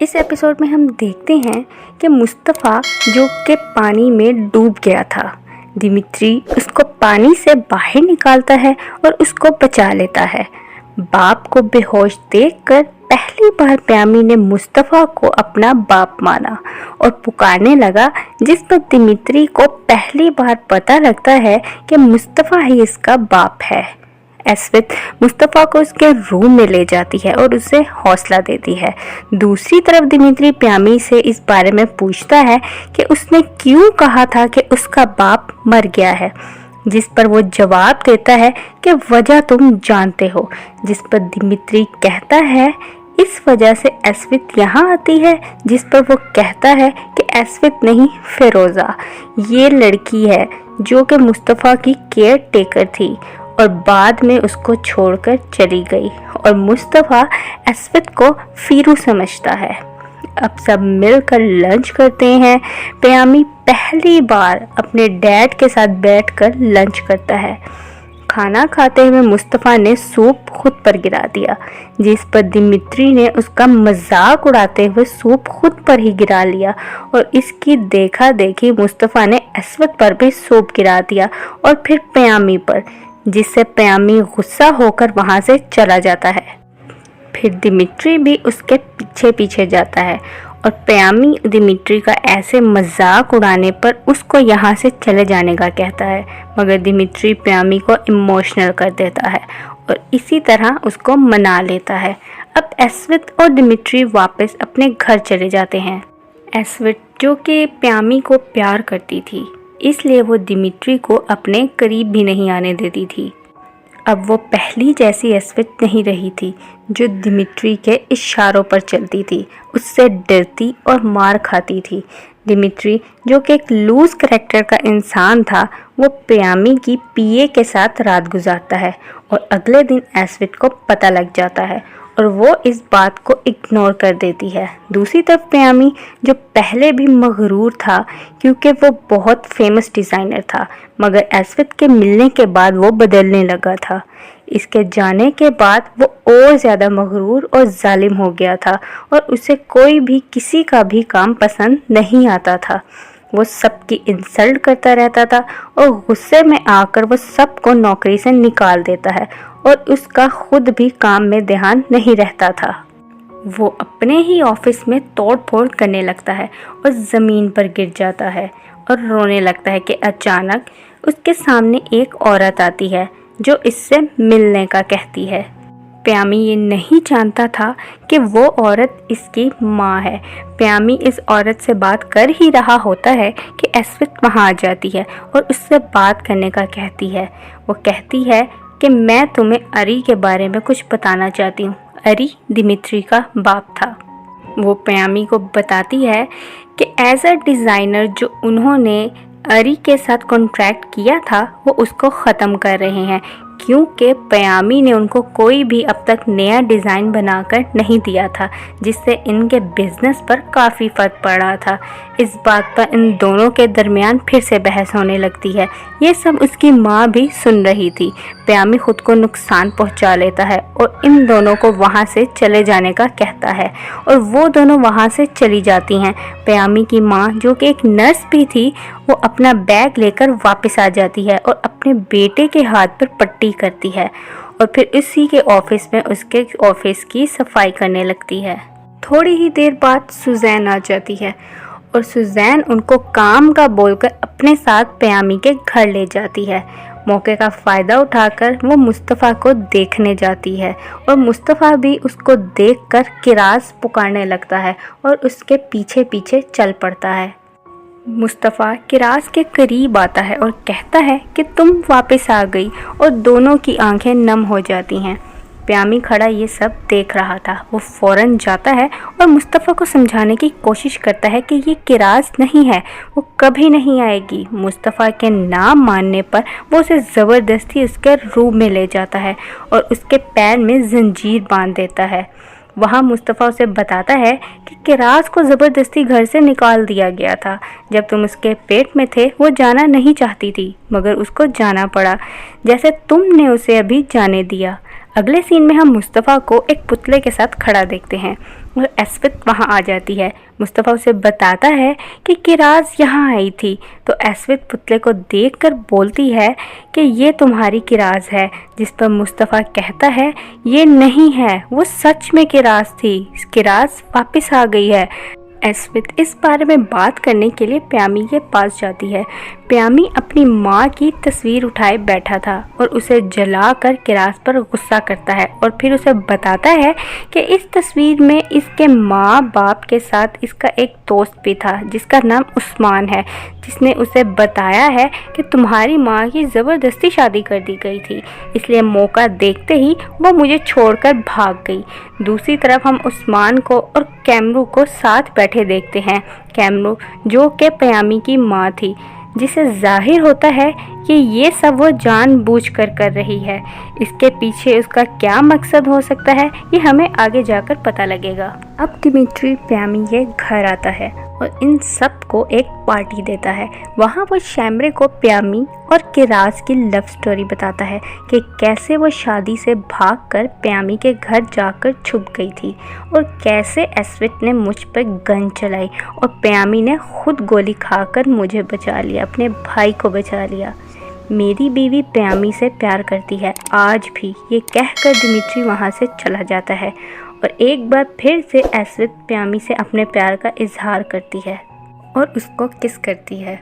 इस एपिसोड में हम देखते हैं कि मुस्तफ़ा जो कि पानी में डूब गया था, दिमित्री उसको पानी से बाहर निकालता है और उसको बचा लेता है। बाप को बेहोश देखकर पहली बार प्यामी ने मुस्तफ़ा को अपना बाप माना और पुकारने लगा, जिस पर दिमित्री को पहली बार पता लगता है कि मुस्तफ़ा ही इसका बाप है। एस्वित मुस्तफ़ा को उसके रूम में ले जाती है और उसे हौसला देती है। दूसरी तरफ दिमित्री प्यामी से इस बारे में पूछता है कि उसने क्यों कहा था कि उसका बाप मर गया है, जिस पर वो जवाब देता है कि वजह तुम जानते हो। जिस पर दिमित्री कहता है इस वजह से एस्वित यहाँ आती है, जिस पर वो कहता है कि एस्वित नहीं, फिरोज़ा ये लड़की है जो कि मुस्तफ़ा की केयर टेकर थी और बाद में उसको छोड़कर चली गई और मुस्तफ़ा एस्वित को फीरू समझता है। अब सब मिलकर लंच करते हैं। प्यामी पहली बार अपने डैड के साथ बैठकर लंच करता है। खाना खाते हुए मुस्तफ़ा ने सूप खुद पर गिरा दिया, जिस पर दिमित्री ने उसका मजाक उड़ाते हुए सूप खुद पर ही गिरा लिया और इसकी देखा देखी मुस्तफ़ा ने एस्वित पर भी सूप गिरा दिया और फिर प्यामी पर, जिससे प्यामी गुस्सा होकर वहां से चला जाता है। फिर दिमित्री भी उसके पीछे पीछे जाता है और प्यामी दिमित्री का ऐसे मजाक उड़ाने पर उसको यहाँ से चले जाने का कहता है, मगर दिमित्री प्यामी को इमोशनल कर देता है और इसी तरह उसको मना लेता है। अब एस्वित और दिमित्री वापस अपने घर चले जाते हैं। एस्वित जो कि प्यामी को प्यार करती थी, इसलिए वो दिमित्री को अपने करीब भी नहीं आने देती थी। अब वो पहली जैसी एस्वित नहीं रही थी जो दिमित्री के इशारों पर चलती थी, उससे डरती और मार खाती थी। दिमित्री जो कि एक लूज करैक्टर का इंसान था, वो प्यामी की पीए के साथ रात गुजारता है और अगले दिन एस्वित को पता लग जाता है और वो इस बात को इग्नोर कर देती है। दूसरी तरफ प्यामी जो पहले भी मगरूर था क्योंकि वो बहुत फेमस डिज़ाइनर था, मगर एस्वित के मिलने के बाद वो बदलने लगा था। इसके जाने के बाद वो और ज़्यादा मगरूर और जालिम हो गया था और उसे कोई भी किसी का भी काम पसंद नहीं आता था। वो सबकी इंसल्ट करता रहता था और गुस्से में आकर वो सबको नौकरी से निकाल देता है और उसका खुद भी काम में ध्यान नहीं रहता था। वो अपने ही ऑफिस में तोड़ फोड़ करने लगता है और ज़मीन पर गिर जाता है और रोने लगता है कि अचानक उसके सामने एक औरत आती है जो इससे मिलने का कहती है। प्यामी ये नहीं जानता था कि वो औरत इसकी माँ है। प्यामी इस औरत से बात कर ही रहा होता है कि एस्वित वहाँ आ जाती है और उससे बात करने का कहती है। वो कहती है कि मैं तुम्हें अरी के बारे में कुछ बताना चाहती हूँ। अरी दिमित्री का बाप था। वो प्यामी को बताती है कि एज अ डिज़ाइनर जो उन्होंने अरी के साथ कॉन्ट्रैक्ट किया था वो उसको ख़त्म कर रहे हैं क्योंकि प्यामी ने उनको कोई भी अब तक नया डिज़ाइन बनाकर नहीं दिया था, जिससे इनके बिज़नेस पर काफ़ी फ़र्क पड़ रहा था। इस बात पर इन दोनों के दरमियान फिर से बहस होने लगती है। ये सब उसकी माँ भी सुन रही थी। प्यामी खुद को नुकसान पहुंचा लेता है और इन दोनों को वहां से चले जाने का कहता है और वो दोनों वहां से चली जाती हैं। प्यामी की माँ जो कि एक नर्स भी थी, वो अपना बैग लेकर वापस आ जाती है और अपने बेटे के हाथ पर पट्टी करती है और फिर उसी के ऑफिस में उसके ऑफिस की सफाई करने लगती है। थोड़ी ही देर बाद सुजैन आ जाती है और सुजैन उनको काम का बोलकर अपने साथ प्यामी के घर ले जाती है। मौके का फ़ायदा उठाकर वो मुस्तफ़ा को देखने जाती है और मुस्तफ़ा भी उसको देखकर किरास पुकारने लगता है और उसके पीछे पीछे चल पड़ता है। मुस्तफ़ा किरास के करीब आता है और कहता है कि तुम वापस आ गई और दोनों की आंखें नम हो जाती हैं। प्यामी खड़ा ये सब देख रहा था। वो फ़ौरन जाता है और मुस्तफ़ा को समझाने की कोशिश करता है कि ये किरास नहीं है, वो कभी नहीं आएगी। मुस्तफ़ा के ना मानने पर वो उसे ज़बरदस्ती उसके रूम में ले जाता है और उसके पैर में जंजीर बांध देता है। वहाँ मुस्तफ़ा उसे बताता है कि किरास को ज़बरदस्ती घर से निकाल दिया गया था। जब तुम उसके पेट में थे वो जाना नहीं चाहती थी, मगर उसको जाना पड़ा, जैसे तुमने उसे अभी जाने दिया। अगले सीन में हम मुस्तफ़ा को एक पुतले के साथ खड़ा देखते हैं। और एस्वित वहाँ आ जाती है। मुस्तफ़ा उसे बताता है कि किराज यहाँ आई थी, तो एस्वित पुतले को देखकर बोलती है कि ये तुम्हारी किराज है, जिस पर मुस्तफ़ा कहता है ये नहीं है, वो सच में किराज थी, किराज वापस आ गई है। एस्वित इस बारे में बात करने के लिए प्यामी के पास जाती है। प्यामी अपनी माँ की तस्वीर उठाए बैठा था और उसे जलाकर किराज पर गुस्सा करता है और फिर उसे बताता है कि इस तस्वीर में इसके माँ बाप के साथ इसका एक दोस्त भी था जिसका नाम उस्मान है, जिसने उसे बताया है कि तुम्हारी माँ की ज़बरदस्ती शादी कर दी गई थी, इसलिए मौका देखते ही वो मुझे छोड़कर भाग गई। दूसरी तरफ हम उस्मान को और कैमरू को साथ बैठे देखते हैं। कैमरू जो कि प्यामी की माँ थी, जिसे जाहिर होता है कि ये सब वो जानबूझकर कर रही है। इसके पीछे उसका क्या मकसद हो सकता है, ये हमें आगे जाकर पता लगेगा। अब दिमित्री प्यामी के घर आता है और इन सब को एक पार्टी देता है। वहाँ वो शैम्ब्रे को प्यामी और किराज की लव स्टोरी बताता है कि कैसे वो शादी से भागकर प्यामी के घर जाकर छुप गई थी और कैसे एस्वित ने मुझ पर गन चलाई और प्यामी ने खुद गोली खाकर मुझे बचा लिया, अपने भाई को बचा लिया। मेरी बीवी प्यामी से प्यार करती है आज भी, ये कहकर दिमित्री वहाँ से चला जाता है और एक बार फिर से एस्वित प्यामी से अपने प्यार का इजहार करती है और उसको किस करती है।